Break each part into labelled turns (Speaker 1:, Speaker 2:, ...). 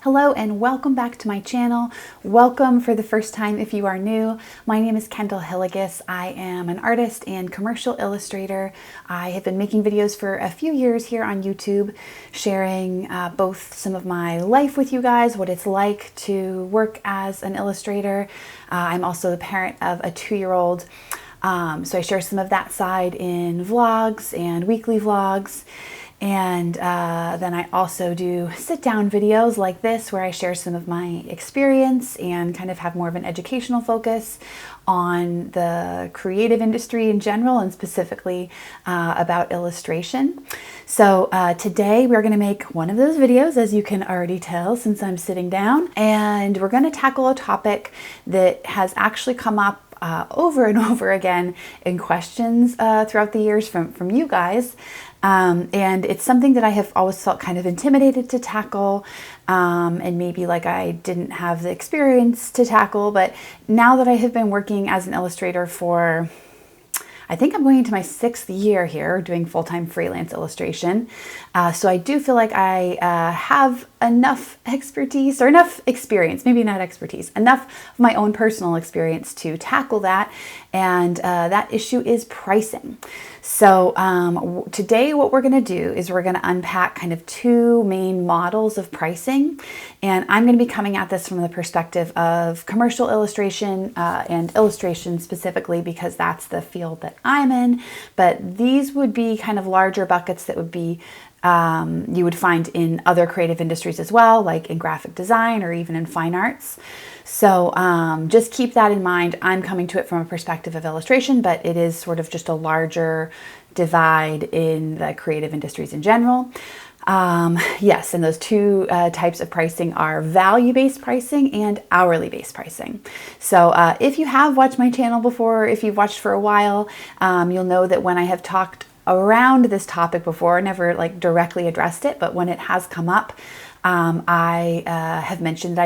Speaker 1: Hello and welcome back to my channel. Welcome for the first time if you are new. My name is Kendyll Hillegas. I am an artist and commercial illustrator. I have been making videos for a few years here on YouTube, sharing both some of my life with you guys, what it's like to work as an illustrator. I'm also the parent of a 2-year-old. So I share some of that side in vlogs and weekly vlogs. And then I also do sit-down videos like this where I share some of my experience and kind of have more of an educational focus on the creative industry in general and specifically about illustration. So today we're going to make one of those videos, as you can already tell since I'm sitting down, and we're going to tackle a topic that has actually come up over and over again in questions throughout the years from you guys. And it's something that I have always felt kind of intimidated to tackle, and maybe like I didn't have the experience to tackle. But now that I have been working as an illustrator for, I think I'm going into my 6th year here doing full-time freelance illustration. So I do feel like I have enough expertise, or enough experience, maybe not expertise, enough of my own personal experience to tackle that. And that issue is pricing. So today what we're going to do is we're going to unpack kind of 2 main models of pricing. And I'm going to be coming at this from the perspective of commercial illustration and illustration specifically, because that's the field that I'm in. But these would be kind of larger buckets that would be you would find in other creative industries as well, like in graphic design or even in fine arts. So just keep that in mind. I'm coming to it from a perspective of illustration, but it is sort of just a larger divide in the creative industries in general. Yes, and those 2 types of pricing are value-based pricing and hourly-based pricing. So if you have watched my channel before, if you've watched for a while, you'll know that when I have talked around this topic before, never like directly addressed it, but when it has come up, I have mentioned that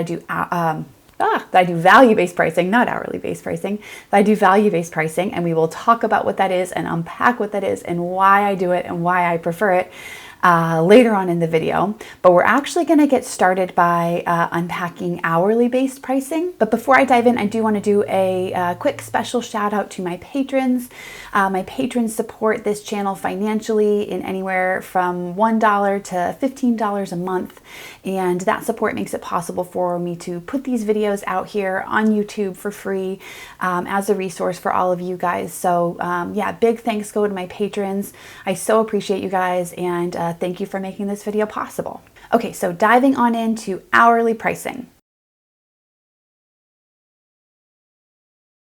Speaker 1: I do value-based pricing, not hourly-based pricing. I do value-based pricing, and we will talk about what that is and unpack what that is and why I do it and why I prefer it later on in the video. But we're actually going to get started by unpacking hourly-based pricing. But before I dive in, I do want to do a quick special shout out to my patrons. My patrons support this channel financially in anywhere from $1 to $15 a month. And that support makes it possible for me to put these videos out here on YouTube for free as a resource for all of you guys. So yeah, big thanks go to my patrons. I so appreciate you guys, and thank you for making this video possible. Okay, so diving on into hourly pricing.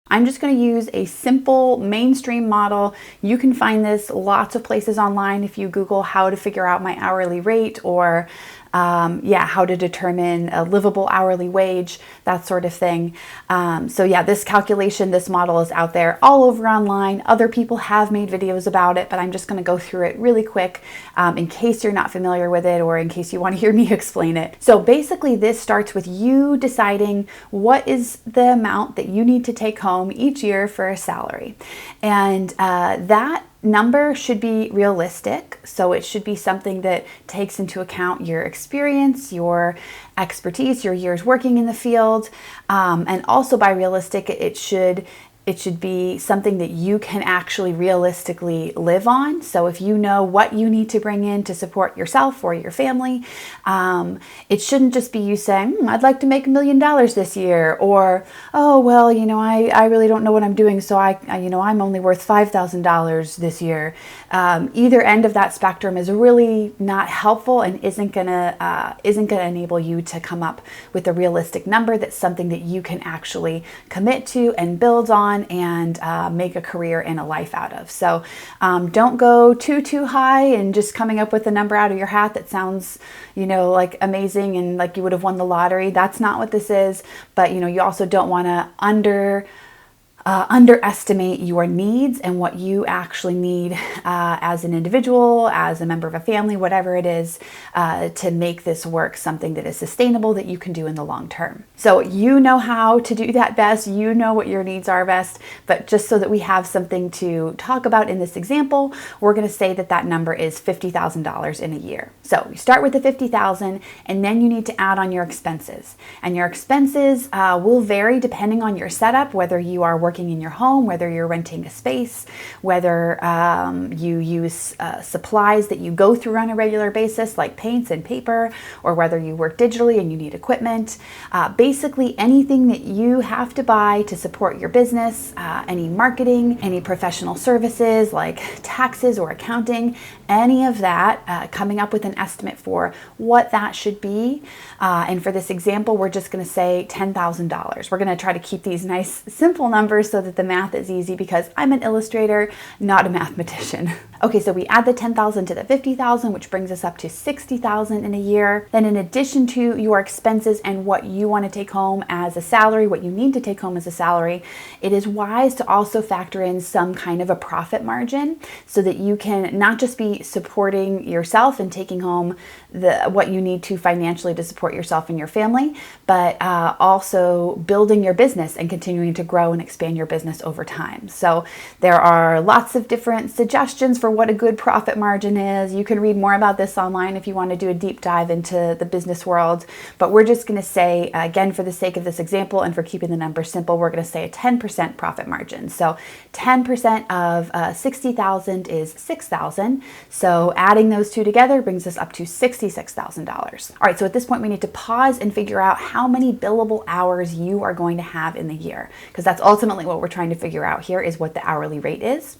Speaker 1: I'm just going to use a simple mainstream model. You can find this lots of places online if you Google how to figure out my hourly rate, or how to determine a livable hourly wage, that sort of thing. So yeah, this calculation, this model is out there all over online. Other people have made videos about it, but I'm just going to go through it really quick in case you're not familiar with it, or in case you want to hear me explain it. So basically this starts with you deciding what is the amount that you need to take home each year for a salary. And that number should be realistic. So it should be something that takes into account your experience, your expertise, your years working in the field. And also by realistic, it should be something that you can actually realistically live on. So if you know what you need to bring in to support yourself or your family, it shouldn't just be you saying, I'd like to make $1 million this year, or, oh, well, I really don't know what I'm doing, so I'm only worth $5,000 this year. Either end of that spectrum is really not helpful and isn't gonna enable you to come up with a realistic number that's something that you can actually commit to and build on and make a career and a life out of. So don't go too high and just coming up with a number out of your hat that sounds, like amazing and like you would have won the lottery. That's not what this is. But you also don't want to underestimate your needs and what you actually need as an individual, as a member of a family, whatever it is, to make this work something that is sustainable that you can do in the long term. So you know how to do that best, you know what your needs are best, but just so that we have something to talk about in this example, we're going to say that that number is $50,000 in a year. So you start with the $50,000 and then you need to add on your expenses. And your expenses will vary depending on your setup, whether you are working in your home, whether you're renting a space, whether you use supplies that you go through on a regular basis like paints and paper, or whether you work digitally and you need equipment. Basically anything that you have to buy to support your business, any marketing, any professional services like taxes or accounting, any of that, coming up with an estimate for what that should be. And for this example, we're just going to say $10,000. We're going to try to keep these nice, simple numbers so that the math is easy because I'm an illustrator, not a mathematician. Okay, so we add the $10,000 to the $50,000, which brings us up to $60,000 in a year. Then in addition to your expenses and what you want to take home as a salary, what you need to take home as a salary, it is wise to also factor in some kind of a profit margin so that you can not just be supporting yourself and taking home what you need to financially to support yourself and your family, but also building your business and continuing to grow and expand your business over time. So there are lots of different suggestions for what a good profit margin is. You can read more about this online if you want to do a deep dive into the business world, but we're just going to say, again, for the sake of this example and for keeping the numbers simple, we're going to say a 10% profit margin. So 10% of 60,000 is 6,000. So adding those two together brings us up to $66,000. All right, so at this point we need to pause and figure out how many billable hours you are going to have in the year, because that's ultimately what we're trying to figure out here is what the hourly rate is.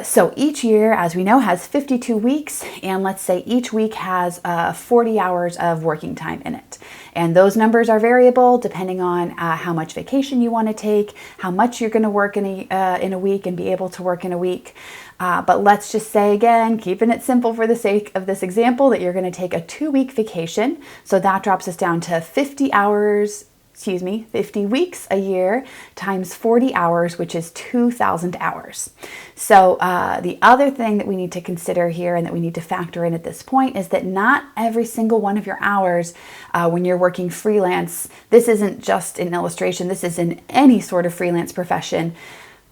Speaker 1: So each year, as we know, has 52 weeks, and let's say each week has 40 hours of working time in it. And those numbers are variable depending on how much vacation you want to take, how much you're going to work in a week and be able to work in a week. But let's just say again, keeping it simple for the sake of this example, that you're going to take a 2-week vacation. So that drops us down to 50 weeks a year times 40 hours, which is 2,000 hours. So the other thing that we need to consider here and that we need to factor in at this point is that not every single one of your hours when you're working freelance, this isn't just in illustration, this is in any sort of freelance profession,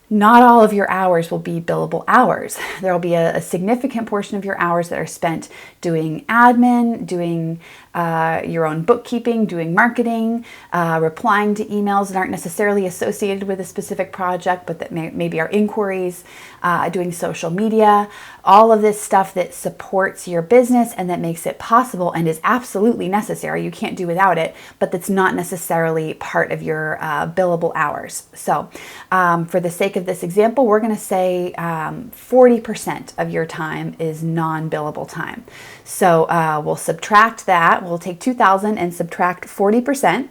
Speaker 1: not all of your hours will be billable hours. There will be a significant portion of your hours that are spent doing admin, doing your own bookkeeping, doing marketing, replying to emails that aren't necessarily associated with a specific project, but that maybe are inquiries, doing social media, all of this stuff that supports your business and that makes it possible and is absolutely necessary. You can't do without it, but that's not necessarily part of your billable hours. So for the sake of this example, we're going to say 40% of your time is non-billable time. So we'll subtract that. We'll take 2,000 and subtract 40%.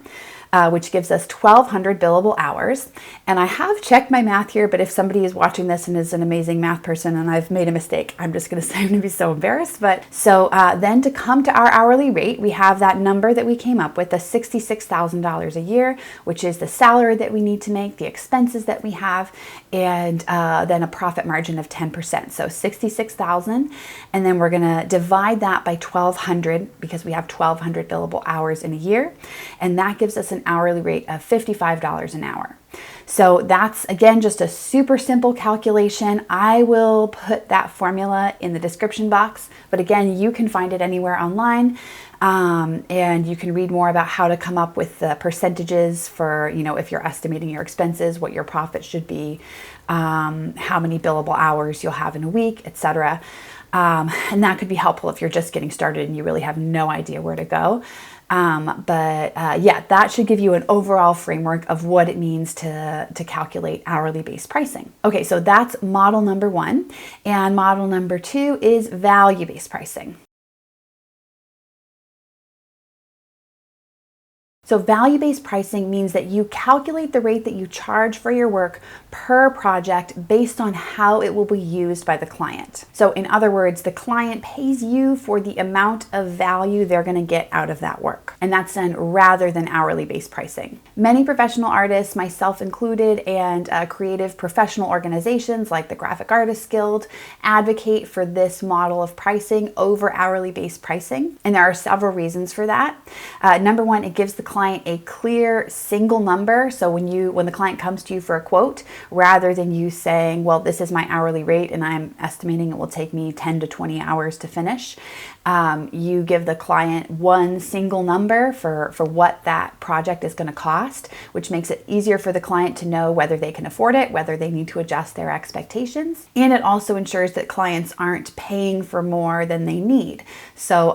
Speaker 1: Which gives us 1,200 billable hours. And I have checked my math here, but if somebody is watching this and is an amazing math person and I've made a mistake, I'm just going to say I'm going to be so embarrassed. But so then to come to our hourly rate, we have that number that we came up with, the $66,000 a year, which is the salary that we need to make, the expenses that we have, and then a profit margin of 10%. So 66,000, and then we're going to divide that by 1,200 because we have 1,200 billable hours in a year, and that gives us an hourly rate of $55 an hour. So that's, again, just a super simple calculation. I will put that formula in the description box, but again, you can find it anywhere online. And you can read more about how to come up with the percentages for, if you're estimating your expenses, what your profit should be, how many billable hours you'll have in a week, etc. And that could be helpful if you're just getting started and you really have no idea where to go. Yeah, that should give you an overall framework of what it means to calculate hourly based pricing. Okay, so that's model number 1. And model number 2 is value-based pricing. So value-based pricing means that you calculate the rate that you charge for your work per project based on how it will be used by the client. So in other words, the client pays you for the amount of value they're going to get out of that work. And that's done rather than hourly based pricing. Many professional artists, myself included, and creative professional organizations like the Graphic Artists Guild advocate for this model of pricing over hourly based pricing. And there are several reasons for that. Number one, it gives the client a clear single number. So when the client comes to you for a quote, rather than you saying, well, this is my hourly rate and I'm estimating it will take me 10 to 20 hours to finish, you give the client one single number for what that project is going to cost, which makes it easier for the client to know whether they can afford it, whether they need to adjust their expectations. And it also ensures that clients aren't paying for more than they need. So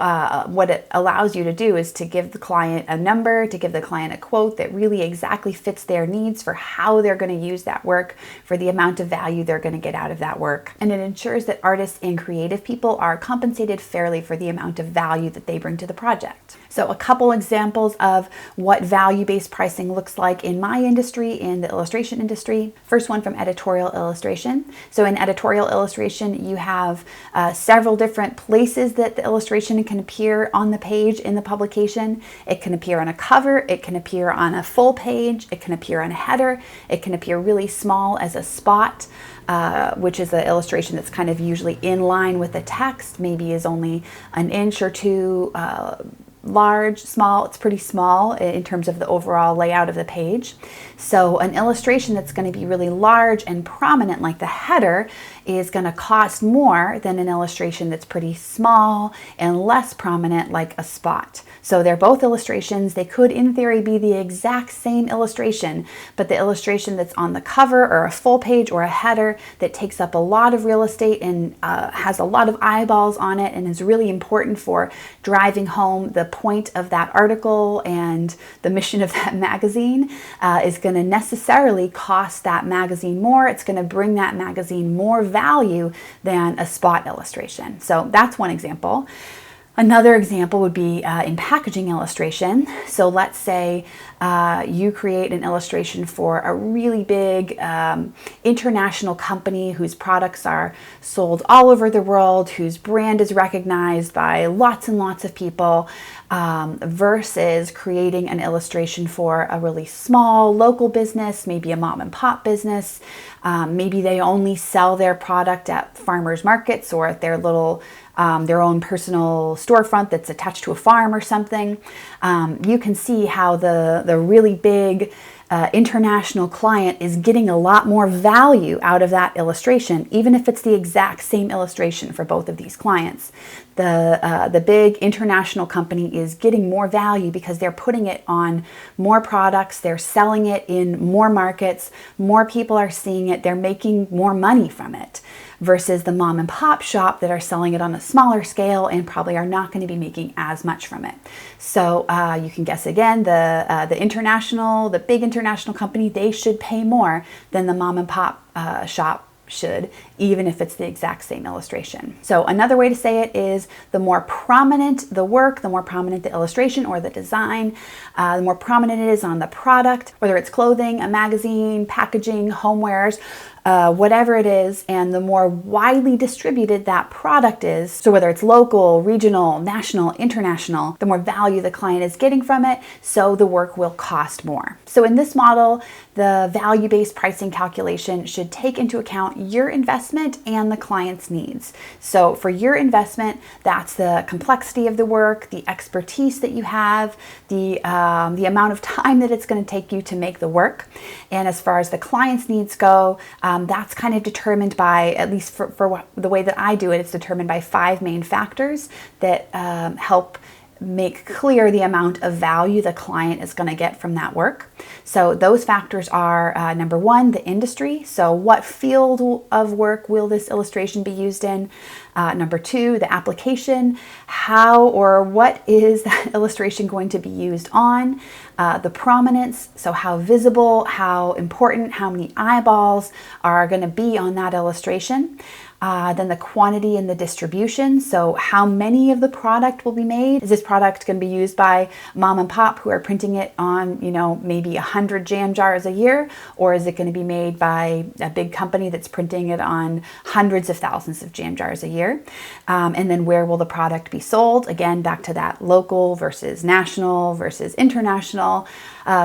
Speaker 1: what it allows you to do is to give the client a number, to give the client a quote that really exactly fits their needs for how they're going to use that work, for the amount of value they're going to get out of that work. And it ensures that artists and creative people are compensated fairly for the amount of value that they bring to the project. So a couple examples of what value-based pricing looks like in my industry, in the illustration industry. First one from editorial illustration. So in editorial illustration, you have several different places that the illustration can appear on the page in the publication. It can appear on a cover, it can appear on a full page, it can appear on a header, it can appear really small as a spot, which is an illustration that's kind of usually in line with the text, maybe is only an inch or two large, small. It's pretty small in terms of the overall layout of the page. So an illustration that's going to be really large and prominent, like the header, is going to cost more than an illustration that's pretty small and less prominent, like a spot. So they're both illustrations. They could, in theory, be the exact same illustration, but the illustration that's on the cover or a full page or a header that takes up a lot of real estate and has a lot of eyeballs on it and is really important for driving home the point of that article and the mission of that magazine is going to necessarily cost that magazine more. It's going to bring that magazine more value than a spot illustration. So that's one example. Another example would be in packaging illustration. So let's say you create an illustration for a really big international company whose products are sold all over the world, whose brand is recognized by lots and lots of people, versus creating an illustration for a really small local business, maybe a mom and pop business. Maybe they only sell their product at farmers markets or at their little their own personal storefront that's attached to a farm or something. You can see how the really big international client is getting a lot more value out of that illustration, even if it's the exact same illustration for both of these clients. The big international company is getting more value because they're putting it on more products, they're selling it in more markets, more people are seeing it, they're making more money from it, versus the mom and pop shop that are selling it on a smaller scale and probably are not going to be making as much from it. So you can guess again, the big international company, they should pay more than the mom and pop shop should, even if it's the exact same illustration. So another way to say it is the more prominent the work, the more prominent the illustration or the design, the more prominent it is on the product, whether it's clothing, a magazine, packaging, homewares, whatever it is, and the more widely distributed that product is, so whether it's local, regional, national, international, the more value the client is getting from it, so the work will cost more. So in this model, the value-based pricing calculation should take into account your investment and the client's needs. So for your investment, that's the complexity of the work, the expertise that you have, the amount of time that it's going to take you to make the work. And as far as the client's needs go, that's kind of determined by, at least for the way that I do it, it's determined by 5 main factors that help make clear the amount of value the client is going to get from that work. So those factors are number 1, the industry. So what field of work will this illustration be used in? Number 2, the application. How or what is that illustration going to be used on? The prominence, so how visible, how important, how many eyeballs are going to be on that illustration. Then the quantity and the distribution. So how many of the product will be made? Is this product going to be used by mom and pop who are printing it on, maybe 100 jam jars a year? Or is it going to be made by a big company that's printing it on hundreds of thousands of jam jars a year? And then where will the product be sold? Again, back to that local versus national versus international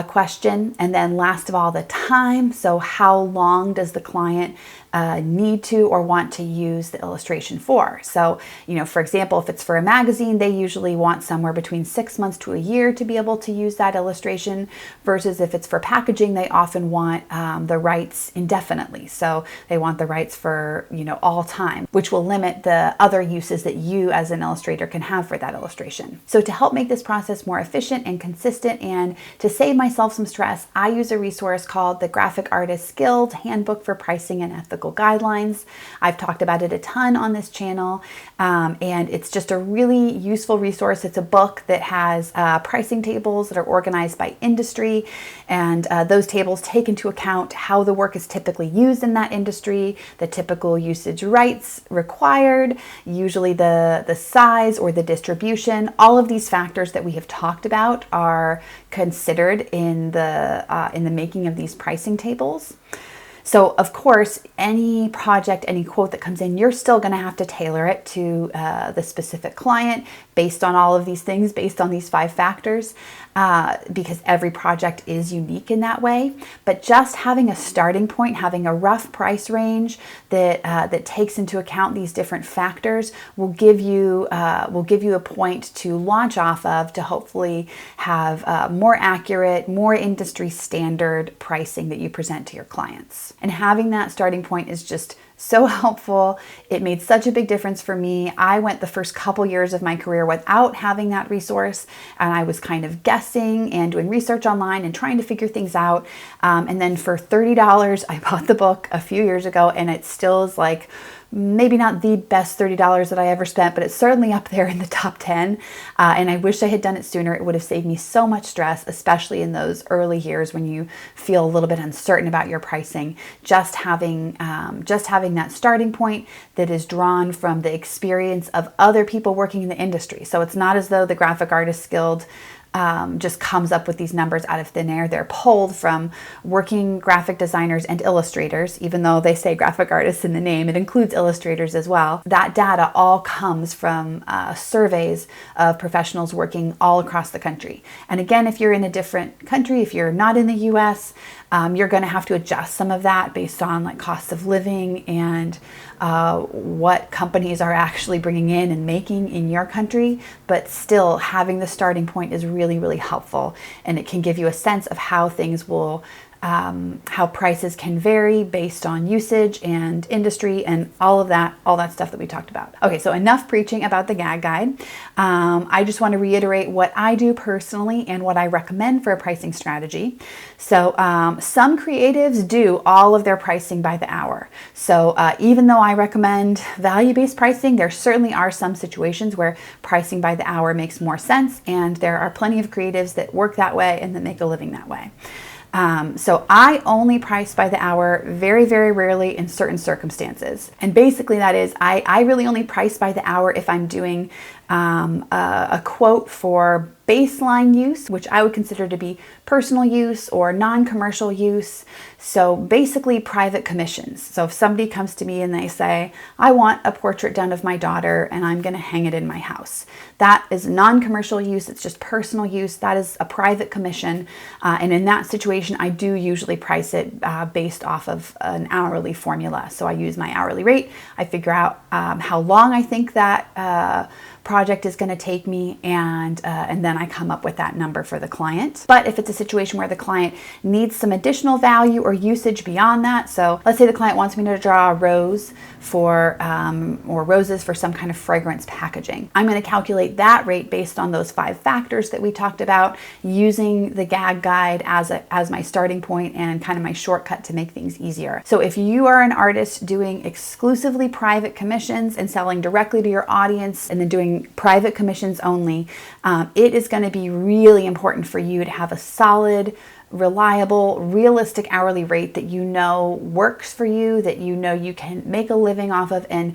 Speaker 1: question. And then last of all, the time. So how long does the client need to or want to use the illustration for? So, for example, if it's for a magazine, they usually want somewhere between 6 months to a year to be able to use that illustration, versus if it's for packaging, they often want the rights indefinitely. So they want the rights for, all time, which will limit the other uses that you as an illustrator can have for that illustration. So to help make this process more efficient and consistent and to save myself some stress, I use a resource called the Graphic Artists Guild Handbook for Pricing and Ethical Guidelines. I've talked about it a ton on this channel, and it's just a really useful resource. It's a book that has pricing tables that are organized by industry, and those tables take into account how the work is typically used in that industry, the typical usage rights required, usually the size or the distribution. All of these factors that we have talked about are considered in the making of these pricing tables. So of course, any project, any quote that comes in, you're still going to have to tailor it to the specific client based on all of these things, based on these 5 factors, because every project is unique in that way. But just having a starting point, having a rough price range that takes into account these different factors will give you a point to launch off of to hopefully have more accurate, more industry standard pricing that you present to your clients. And having that starting point is just so helpful. It made such a big difference for me. I went the first couple years of my career without having that resource, and I was kind of guessing and doing research online and trying to figure things out. And then for $30, I bought the book a few years ago, and it still is like maybe not the best $30 that I ever spent, but it's certainly up there in the top 10. And I wish I had done it sooner. It would have saved me so much stress, especially in those early years when you feel a little bit uncertain about your pricing. Just having that starting point that is drawn from the experience of other people working in the industry. So it's not as though the Graphic Artists Guild just comes up with these numbers out of thin air. They're pulled from working graphic designers and illustrators. Even though they say graphic artists in the name, it includes illustrators as well. That data all comes from surveys of professionals working all across the country. And again, if you're in a different country, if you're not in the US, you're going to have to adjust some of that based on like cost of living and what companies are actually bringing in and making in your country. But still, having the starting point is really, really helpful, and it can give you a sense of how things will how prices can vary based on usage and industry and all that stuff that we talked about. Okay, so enough preaching about the gag guide. I just want to reiterate what I do personally and what I recommend for a pricing strategy. So some creatives do all of their pricing by the hour. So even though I recommend value-based pricing, there certainly are some situations where pricing by the hour makes more sense, and there are plenty of creatives that work that way and that make a living that way. So I only price by the hour very, very rarely in certain circumstances. And basically that is, I really only price by the hour if I'm doing a quote for baseline use, which I would consider to be personal use or non-commercial use. So basically private commissions. So if somebody comes to me and they say, I want a portrait done of my daughter and I'm going to hang it in my house. That is non-commercial use. It's just personal use. That is a private commission. And in that situation, I do usually price it based off of an hourly formula. So I use my hourly rate. I figure out how long I think that project is going to take me, and then I come up with that number for the client. But if it's a situation where the client needs some additional value or usage beyond that, so let's say the client wants me to draw a rose for or roses for some kind of fragrance packaging, I'm going to calculate that rate based on those 5 factors that we talked about, using the gag guide as my starting point and kind of my shortcut to make things easier. So if you are an artist doing exclusively private commissions and selling directly to your audience and then doing private commissions only, it is going to be really important for you to have a solid reliable, realistic hourly rate that you know works for you, that you know you can make a living off of, and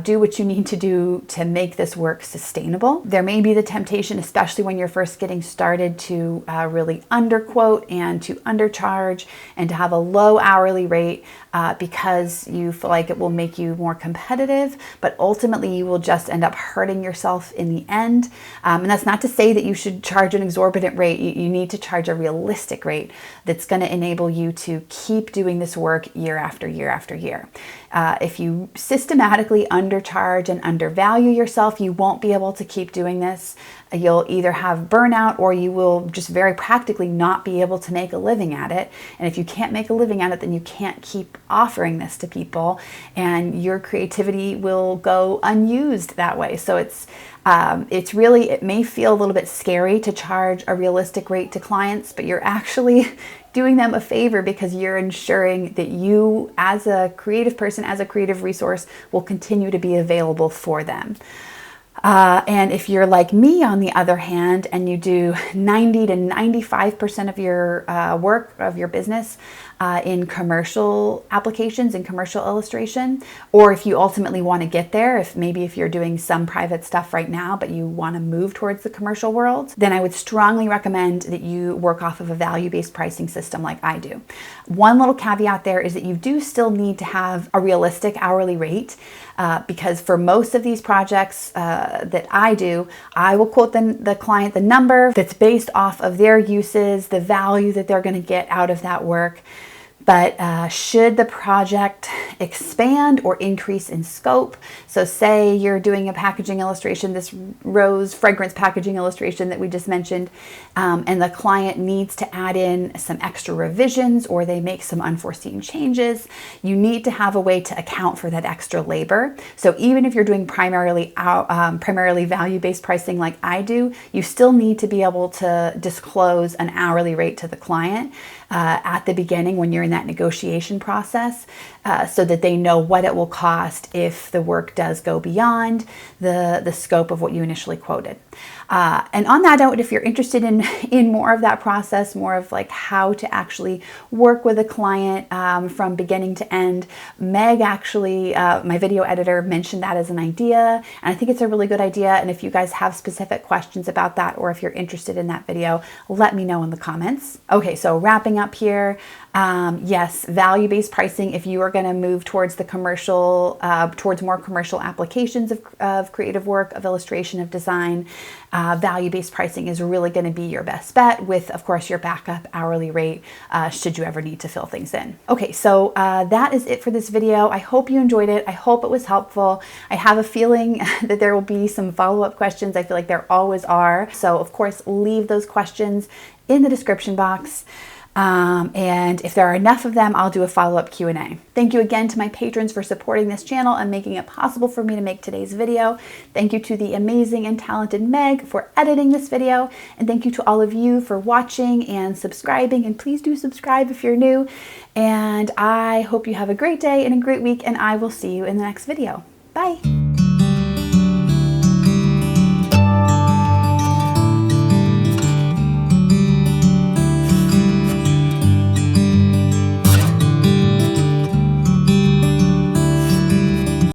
Speaker 1: do what you need to do to make this work sustainable. There may be the temptation, especially when you're first getting started, to really underquote and to undercharge and to have a low hourly rate because you feel like it will make you more competitive, but ultimately you will just end up hurting yourself in the end. And that's not to say that you should charge an exorbitant rate. You need to charge a realistic rate that's going to enable you to keep doing this work year after year after year. If you systematically undercharge and undervalue yourself, you won't be able to keep doing this. You'll either have burnout, or you will just very practically not be able to make a living at it. And if you can't make a living at it, then you can't keep offering this to people, and your creativity will go unused that way. So it's really, it may feel a little bit scary to charge a realistic rate to clients, but you're actually doing them a favor, because you're ensuring that you, as a creative person, as a creative resource, will continue to be available for them. And if you're like me, on the other hand, and you do 90 to 95% of your work, of your business, in commercial applications, in commercial illustration, or if you ultimately want to get there, if you're doing some private stuff right now, but you want to move towards the commercial world, then I would strongly recommend that you work off of a value-based pricing system like I do. One little caveat there is that you do still need to have a realistic hourly rate, because for most of these projects that I do, I will quote the client the number that's based off of their uses, the value that they're going to get out of that work. But should the project expand or increase in scope, so say you're doing a packaging illustration, this rose fragrance packaging illustration that we just mentioned, and the client needs to add in some extra revisions, or they make some unforeseen changes, you need to have a way to account for that extra labor. So even if you're doing primarily value-based pricing like I do, you still need to be able to disclose an hourly rate to the client at the beginning when you're in that negotiation process, so that they know what it will cost if the work does go beyond the scope of what you initially quoted. And on that note, if you're interested in more of that process, more of like how to actually work with a client from beginning to end, Meg actually, my video editor, mentioned that as an idea, and I think it's a really good idea. And if you guys have specific questions about that, or if you're interested in that video, let me know in the comments. Okay, so wrapping up here, yes, value-based pricing, if you are going to move towards the commercial, towards more commercial applications of creative work, of illustration, of design, value-based pricing is really going to be your best bet, with, of course, your backup hourly rate should you ever need to fill things in. Okay, so that is it for this video. I hope you enjoyed it. I hope it was helpful. I have a feeling that there will be some follow-up questions. I feel like there always are. So, of course, leave those questions in the description box. And if there are enough of them, I'll do a follow-up Q&A. Thank you again to my patrons for supporting this channel and making it possible for me to make today's video. Thank you to the amazing and talented Meg for editing this video. And thank you to all of you for watching and subscribing. And please do subscribe if you're new. And I hope you have a great day and a great week, and I will see you in the next video. Bye.